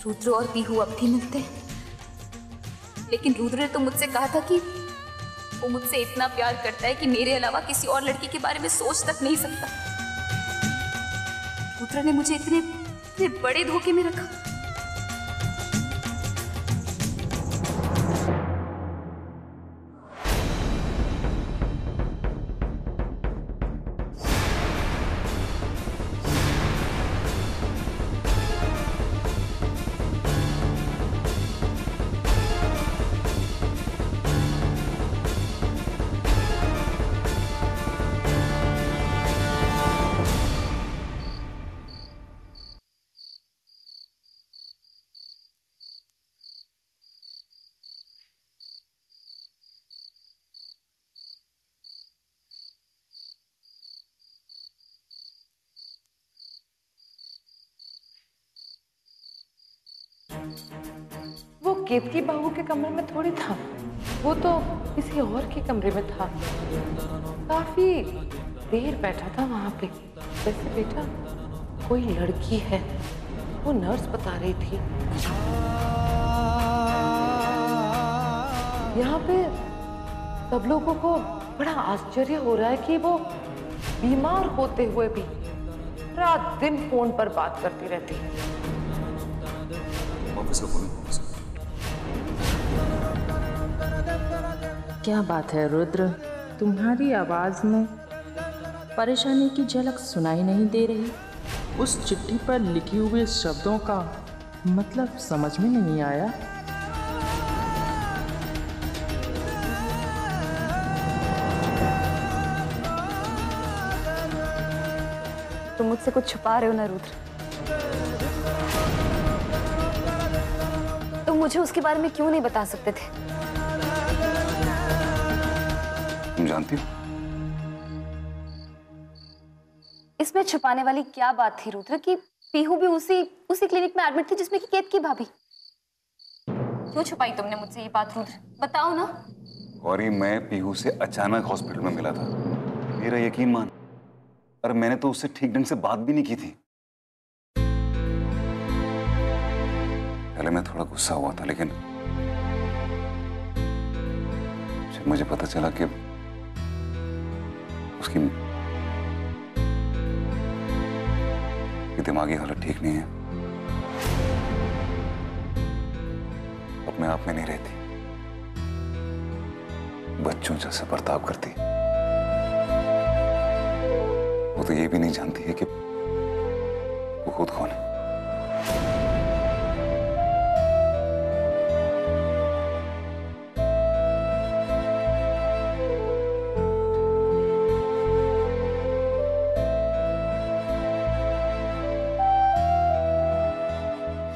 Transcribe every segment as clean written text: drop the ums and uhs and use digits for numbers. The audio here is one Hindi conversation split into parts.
रुद्र और पीहू अब भी मिलते हैं, लेकिन रुद्र ने तो मुझसे कहा था कि वो मुझसे इतना प्यार करता है कि मेरे अलावा किसी और लड़की के बारे में सोच तक नहीं सकता। रुद्र ने मुझे इतने बड़े धोखे में रखा। वो केतकी बाबू के कमरे में थोड़ी था, वो तो किसी और के कमरे में था। काफी देर बैठा था वहां पे। वैसे बेटा कोई लड़की है, वो नर्स बता रही थी। यहाँ पे सब लोगों को बड़ा आश्चर्य हो रहा है कि वो बीमार होते हुए भी रात दिन फोन पर बात करती रहती है। क्या बात है रुद्र, तुम्हारी आवाज में परेशानी की झलक सुनाई नहीं दे रही। उस चिट्ठी पर लिखे हुए शब्दों का मतलब समझ में नहीं आया। तुम मुझसे कुछ छुपा रहे हो ना रुद्र? तुम मुझे उसके बारे में क्यों नहीं बता सकते थे? तुम जानती हो इसमें छुपाने वाली क्या बात थी रुद्र कि पीहू भी उसी क्लिनिक में एडमिट थी जिसमें कि केतकी भाभी। क्यों छुपाई तुमने मुझसे ये बात रुद्र? बताओ ना। गौरी, मैं पीहू से अचानक हॉस्पिटल में मिला था, मेरा यकीन मान। और मैंने तो उससे ठीक ढंग से बात भी नहीं की थी। पहले मैं थोड़ा गुस्सा हुआ था, लेकिन जब मुझे पता चला कि उसकी दिमागी हालत ठीक नहीं है, अपने आप में नहीं रहती, बच्चों जैसे बर्ताव करती। वो तो ये भी नहीं जानती है कि वो खुद कौन है।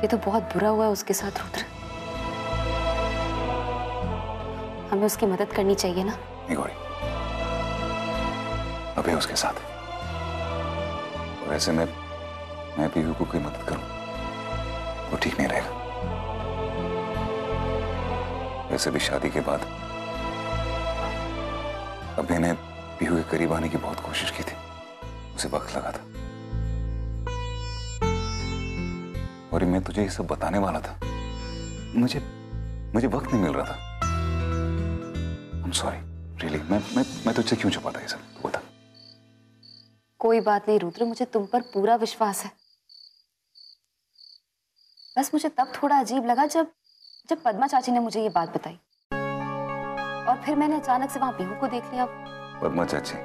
ये तो बहुत बुरा हुआ है उसके साथ रुद्र। हमें उसकी मदद करनी चाहिए ना? नहीं गौरी, अभी उसके साथ है। और ऐसे में मैं पीहू को कोई मदद करूं वो ठीक नहीं रहेगा। वैसे भी शादी के बाद अभी ने पीहू के करीब आने की बहुत कोशिश की थी, उसे वक्त लगा था। और मैं तुझे ये सब बताने वाला था, मुझे वक्त नहीं मिल रहा था। I'm sorry, really, मैं तुझसे क्यों छुपाता ये सब, तू बता। कोई बात नहीं रुद्र, मुझे तुम पर पूरा विश्वास है। बस मुझे तब थोड़ा अजीब लगा जब पद्मा चाची ने मुझे ये बात बताई, और फिर मैंने अचानक से वहां पीहू को देख लिया। पद्मा चाची?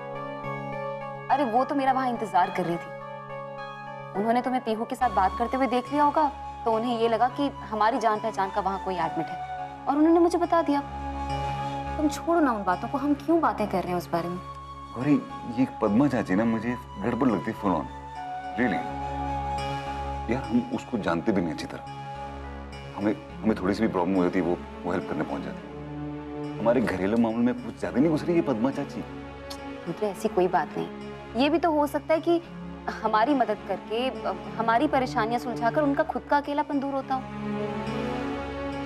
अरे वो तो मेरा वहां इंतजार कर रही थी। उन्होंने तुम्हें पीहू के साथ बात करते हुए देख लिया होगा, तो उन्हें ये लगा कि हमारी जान पहचान का वहां कोई एडमिट है, और उन्होंने मुझे बता दिया। तुम छोड़ो ना उन बातों को, हम क्यों बातें कर रहे हैं उस बारे में? अरे ये पद्मा चाची ना मुझे गड़बड़ लगती है, फुल ऑन रियली। यार हम उसको जानते भी नहीं अच्छी तरह। हमें थोड़ी सी भी प्रॉब्लम हो जाती है वो हेल्प करने पहुंच जाती है। हमारे घरेलू मामले में कुछ ज्यादा नहीं घुस रही है पद्मा चाची। रुद्र ऐसी कोई बात नहीं। ये भी तो हो सकता है कि हमारी मदद करके हमारी परेशानियां सुलझाकर उनका खुद का अकेलापन दूर होता हो।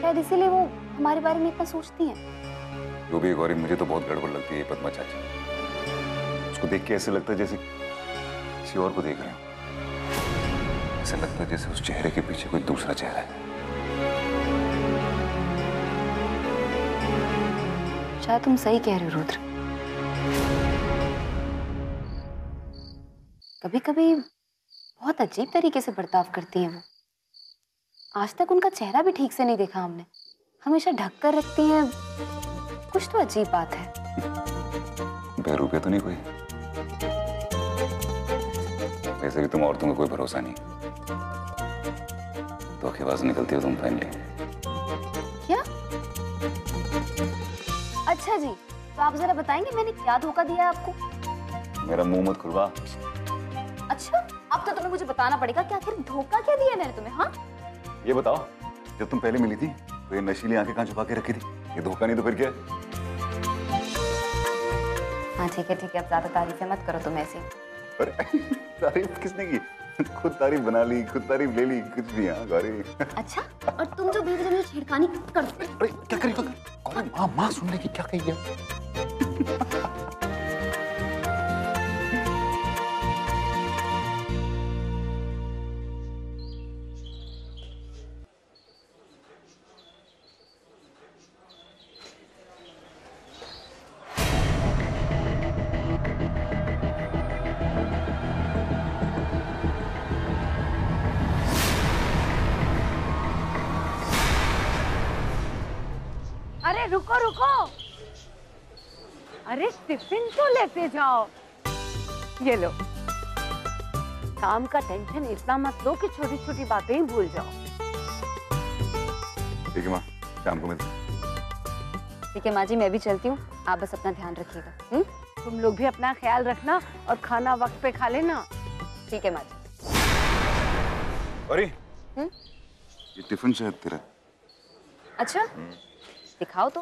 शायद इसीलिए वो हमारे बारे में इतना सोचती हैं। जो भी गौरी, मुझे तो बहुत गड़बड़ लगती है पद्मा चाची। उसको देख के ऐसे लगता है जैसे किसी और को देख रहे हो। ऐसा लगता है जैसे उस चेहरे के पीछे कोई दूसरा चेहरा है। शायद तुम सही कह रहे हो रुद्र। कभी कभी बहुत अजीब तरीके से बर्ताव करती हैं वो। आज तक उनका चेहरा भी ठीक से नहीं देखा हमने, हमेशा ढक कर रखती हैं। कुछ तो अजीब बात है। बेरूपे तो नहीं कोई? वैसे भी तुम औरतों का कोई भरोसा नहीं, धोखेबाज निकलती हो तुम फाइनली। क्या? अच्छा जी, तो आप जरा बताएंगे मैंने क्या धोखा दिया है आपको? मेरा मुंह मत खुलवा। अच्छा, अब तो तुम्हें मुझे बताना पड़ेगा कि आखिर धोखा क्या दिया मैंने तुम्हें। हाँ, ये बताओ, जब तुम पहले मिली थी तो ये नशीली आंखें कहाँ छुपा के रखी थी? ये धोखा नहीं तो फिर क्या है? हाँ ठीक है, अब ज्यादा तारीफें मत करो तुम ऐसे। अरे तारीफ किसने की? खुद तारीफ बना ली, खुद तारीफ ले ली, कुछ भी। हाँ गौरी। अच्छा, और तुम जो बीवी मुझे छेड़खानी करते। अरे क्या करेगा गौरी? माँ सुन लेगी, क्या कही है? अरे रुको, अरे टिफिन तो लेते जाओ। ये लो। काम का टेंशन इतना मत लो कि छोटी छोटी बातें ही भूल जाओ। ठीक है माँ, शाम को मिलते हैं। ठीक है माँ जी, मैं भी चलती हूँ, आप बस अपना ध्यान रखिएगा। तुम लोग भी अपना ख्याल रखना और खाना वक्त पे खा लेना। ठीक है माँ जी। गौरी, ये टिफिन शायद तेरा। अच्छा, दिखाओ तो।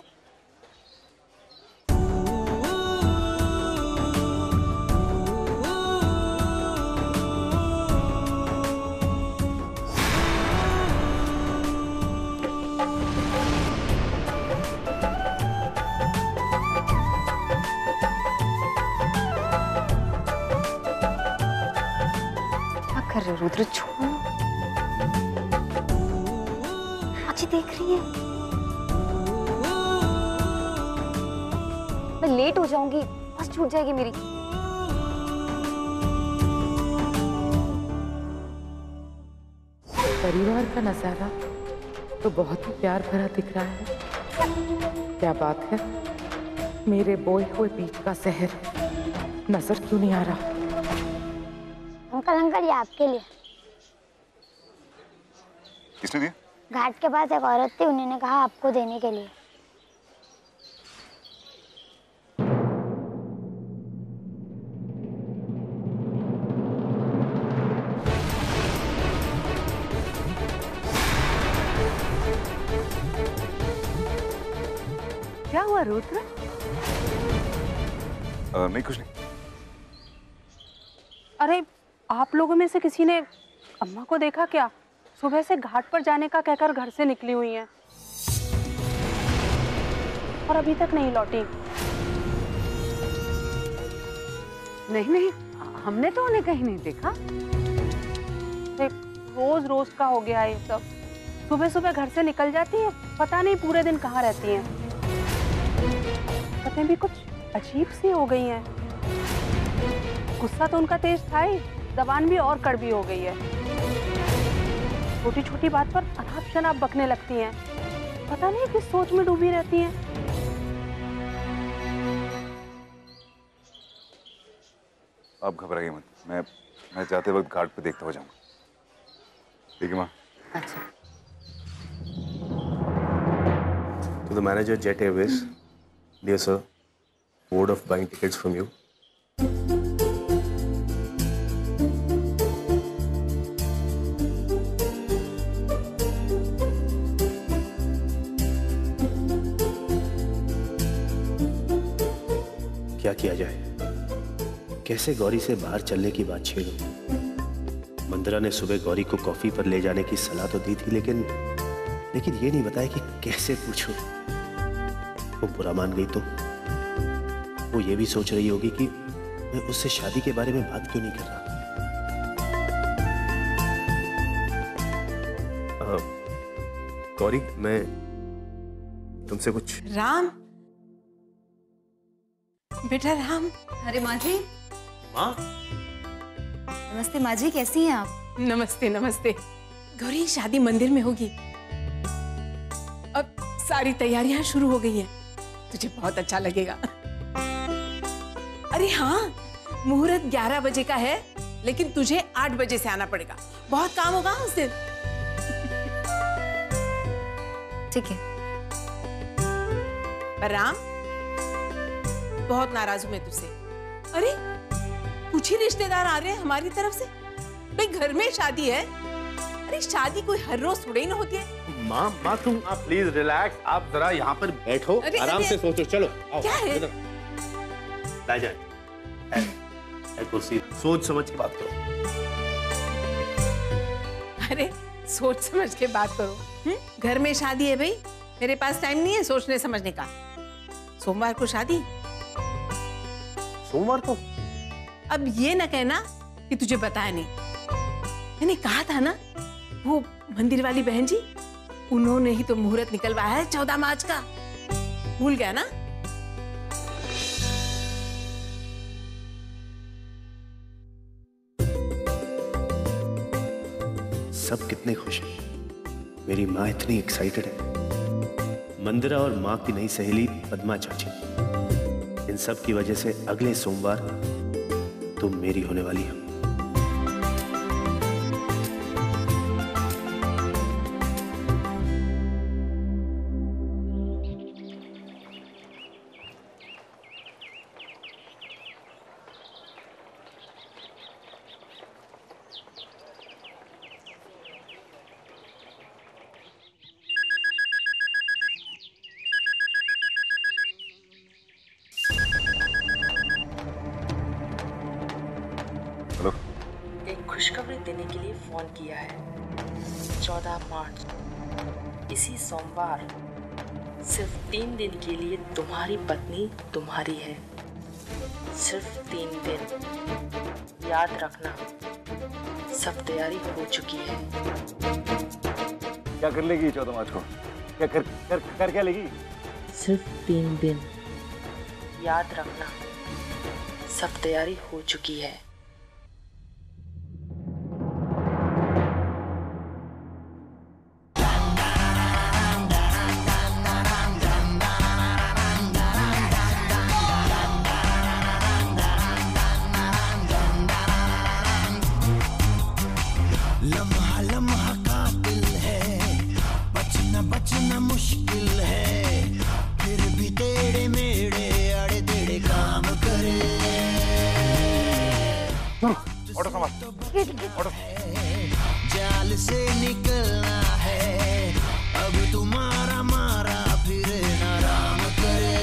क्या कर रहे हो रुद्र? छोड़ो, अच्छी देख रही है। मैं लेट हो जाऊंगी, बस छूट जाएगी मेरी। परिवार का नजारा तो बहुत ही प्यार भरा दिख रहा है। क्या बात है, मेरे बोए हुए बीच का शहर नजर क्यों नहीं आ रहा? अंकल ये आपके लिए। किसने दिया? घाट के पास एक औरत थी, उन्होंने कहा आपको देने के लिए। क्या हुआ रुद्र? नहीं कुछ नहीं। अरे आप लोगों में से किसी ने अम्मा को देखा क्या? सुबह से घाट पर जाने का कहकर घर से निकली हुई हैं और अभी तक नहीं लौटी। नहीं, हमने तो उन्हें कहीं नहीं देखा। रोज रोज का हो गया ये सब। सुबह सुबह घर से निकल जाती है, पता नहीं पूरे दिन कहाँ रहती हैं। बातें भी कुछ अजीब सी हो गई हैं। गुस्सा तो उनका तेज था ही, जबान भी और कड़वी हो गई है। छोटी छोटी बात पर अनाप शनाप बकने लगती हैं। पता नहीं किस सोच में डूबी रहती हैं। आप घबराइए मत, मैं जाते वक्त घाट पे देखता हो जाऊंगा। ठीक है माँ। अच्छा। To the manager, Jet Airways, dear sir, board of buying tickets from you. क्या किया जाए? कैसे गौरी से बाहर चलने की बात छेड़ूं? मंदिरा ने सुबह गौरी को कॉफी पर ले जाने की सलाह तो दी थी, लेकिन ये नहीं बताया कि कैसे पूछूं। वो बुरा मान गई तो वो ये भी सोच रही होगी कि मैं उससे शादी के बारे में बात क्यों नहीं कर रहा। गौरी, मैं तुमसे कुछ। राम, बेटा राम। अरे माँ जी। माँ? नमस्ते माँ जी, कैसी हैं आप? नमस्ते नमस्ते। गौरी, शादी मंदिर में होगी। अब सारी तैयारियां शुरू हो गई हैं। तुझे बहुत अच्छा लगेगा। अरे हाँ, मुहूर्त 11 बजे का है, लेकिन तुझे 8 बजे से आना पड़ेगा। बहुत काम होगा उस दिन। ठीक है। पर राम, बहुत नाराज हूं मैं तुझसे। अरे कुछ ही रिश्तेदार आ रहे हैं हमारी तरफ से। भाई घर में शादी है। अरे शादी कोई हर रोज थोड़ी ना होती है। माँ तुम प्लीज रिलैक्स। आप जरा यहाँ पर बैठो, आराम से सोचो। चलो आओ। क्या है? ला जाए कुर्सी, सोच समझ के बात करो। अरे सोच समझ के बात करो। घर में शादी है भाई, मेरे पास टाइम नहीं है सोचने समझने का। सोमवार को शादी। सोमवार को? अब ये ना कहना कि तुझे बताया नहीं। मैंने कहा था ना, वो मंदिर वाली बहन जी, उन्होंने ही तो मुहूर्त निकलवाया है 14 मार्च का। भूल गया ना? सब कितने खुश हैं। मेरी माँ इतनी एक्साइटेड है। मंदिरा और माँ की नई सहेली पद्मा चाची, इन सब की वजह से अगले सोमवार तुम मेरी होने वाली हो। हेलो। एक खुशखबरी देने के लिए फोन किया है। 14 मार्च इसी सोमवार सिर्फ 3 दिन के लिए तुम्हारी पत्नी तुम्हारी है। सिर्फ 3 दिन। याद रखना, सब तैयारी हो चुकी है। क्या कर लेगी 14 मार्च को? क्या कर क्या लेगी? सिर्फ 3 दिन। याद रखना, सब तैयारी हो चुकी है। लम्हा लम्हा कातिल है, बचना मुश्किल है, फिर भी तेरे मेरे अड़े तेरे काम करे। ऑटो संभाल। ऑटो। जाल से निकलना है, अब तुम्हारा मारा फिर नाराम करे।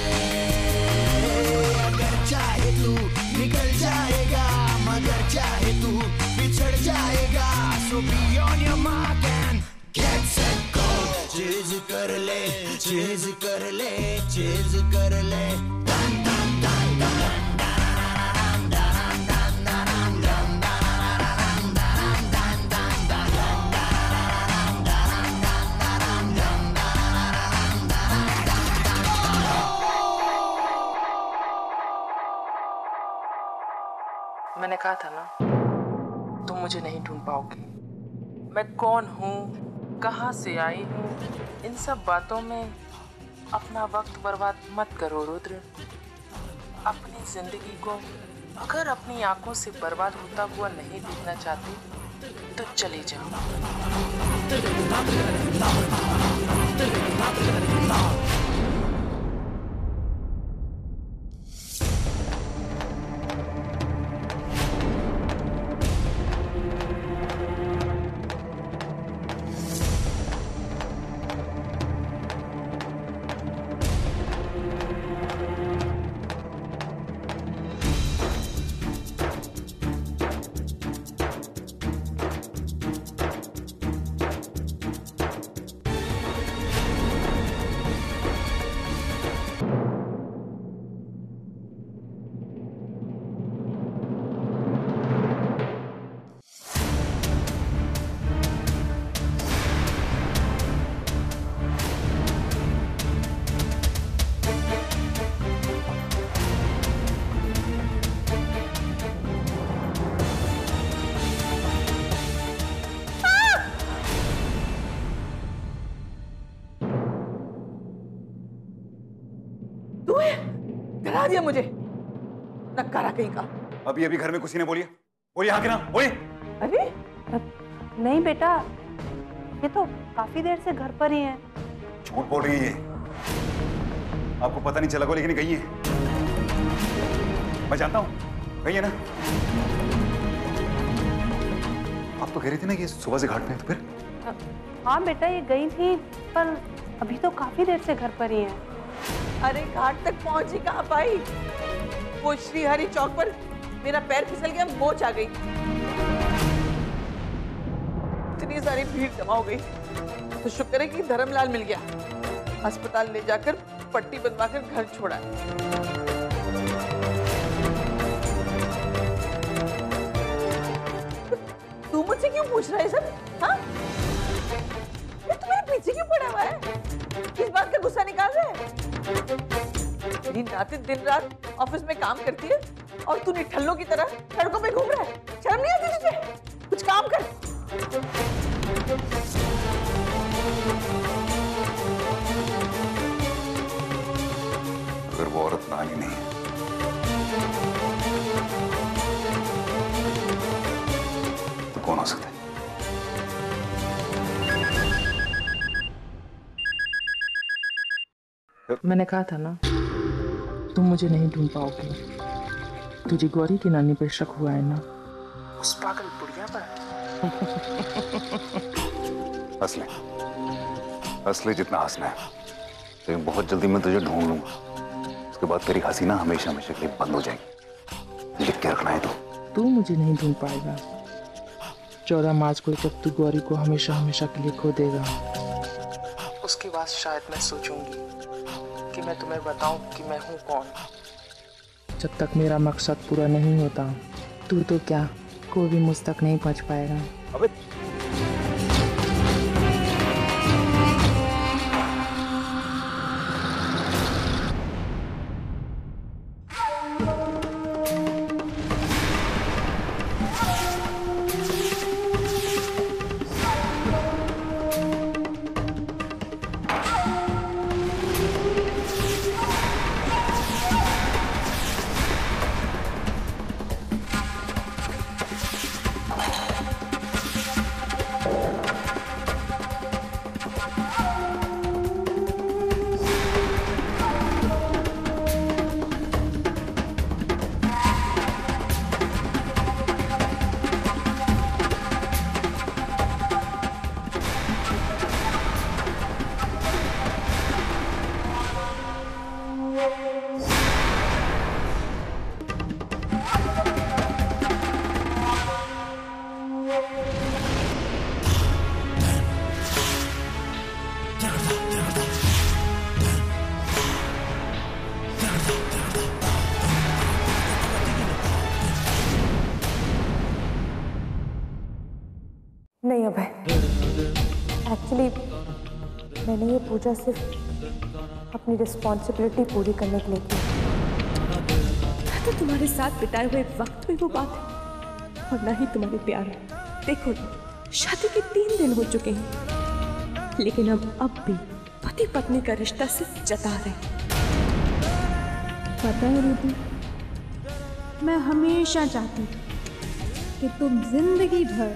अगर चाहे तू निकल जाएगा, मगर चाहे तू बिछड़ जाएगा। So be on your mark and get set go. Chase कर ले, चेज कर ले, चेज कर ले। दन दन दन दन। मैंने कहा था ना, तुम मुझे नहीं ढूंढ पाओगे। मैं कौन हूँ, कहाँ से आई हूँ, इन सब बातों में अपना वक्त बर्बाद मत करो रुद्र। अपनी जिंदगी को अगर अपनी आंखों से बर्बाद होता हुआ नहीं देखना चाहते तो चले जाओ। तू है? डरा दिया मुझे, नकारा कहीं का। अभी अभी घर में किसी ने बोलिए, बोलिए हाँ कि ना, बोलिए। अरे नहीं बेटा, ये तो काफी देर से घर पर ही है। झूठ बोल रही है ये। आपको पता नहीं चला को, लेकिन गई है। मैं जानता हूँ, गई है ना। आप तो कह रही थी ना कि सुबह से घाट पे है, तो फिर? हाँ बेटा, ये गई थी, पर अभी तो काफी देर से घर पर ही है। अरे घाट तक पहुंची कहाँ पाई? वो श्रीहरि चौक पर मेरा पैर फिसल गया, मोच आ गई। इतनी सारी भीड़ जमा हो गई, तो शुक्र है कि धर्मलाल मिल गया। अस्पताल ले जाकर पट्टी बनवाकर घर छोड़ा। तू मुझसे क्यों पूछ रहा है सब? हाँ? तू मेरे पीछे क्यों पड़ा हुआ है? किस बात का गुस्सा निकाल रहा है? दिन रात ऑफिस में काम करती है और तू निठल्लों की तरह सड़कों पे घूम रहा है। शर्म नहीं आती तुझे? कुछ काम कर। अगर वो औरत नानी नहीं है, तो कौन हो सकता है? मैंने कहा था ना, तुम मुझे नहीं ढूंढ पाओगे। तुझे गौरी की नानी पे शक हुआ है ना, उस पागल बुढ़िया पर। असली जितना हंसना है, लेकिन बहुत जल्दी मैं तुझे ढूंढ लूंगा। उसके बाद तेरी हंसी ना हमेशा हमेशा के लिए बंद हो जाएगी। लिख के रखना है तो। तू मुझे नहीं ढूंढ पाएगा। 14 मार्च को जब तू गौरी को हमेशा हमेशा के लिए खो देगा, उसके बाद शायद मैं सोचूंगी कि मैं तुम्हें बताऊं कि मैं हूं कौन। जब तक मेरा मकसद पूरा नहीं होता, तू तो क्या, कोई भी मुझ तक नहीं पहुंच पाएगा। अबे नहीं अभय, एक्चुअली मैंने ये पूजा सिर्फ अपनी रिस्पॉन्सिबिलिटी पूरी करने के लिए की। तो तुम्हारे साथ बिताए हुए वक्त में वो बात है, और ना ही तुम्हारे प्यार है। देखो शादी के 3 दिन हो चुके हैं, लेकिन अब भी पति पत्नी का रिश्ता सिर्फ जता रहे हैं। पता है रितु, मैं हमेशा चाहती थी कि तुम जिंदगी भर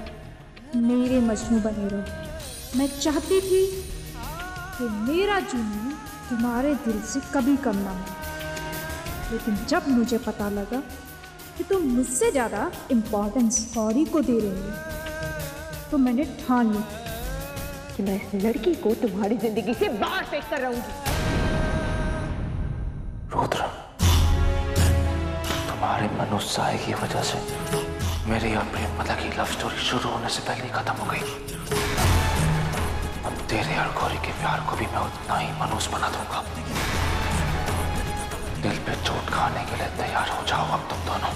मेरे मजनू बने रहो। मैं चाहती थी कि मेरा जुनून तुम्हारे दिल से कभी कम ना हो, लेकिन जब मुझे पता लगा कि तुम मुझसे ज़्यादा इम्पोर्टेंस गौरी को दे रही हो, तो मैंने ठान ली कि मैं इस लड़की को तुम्हारी जिंदगी से बाहर फेंक कर रहूंगी। रुद्र, तुम्हारे मनोत्साह की वजह से मेरी और प्रेमलता की लव स्टोरी शुरू होने से पहले खत्म हो गई। अब तेरे और गौरी के प्यार को भी मैं उतना ही मनोज बना दूंगा। दिल पे चोट खाने के लिए तैयार हो जाओ अब तुम दोनों।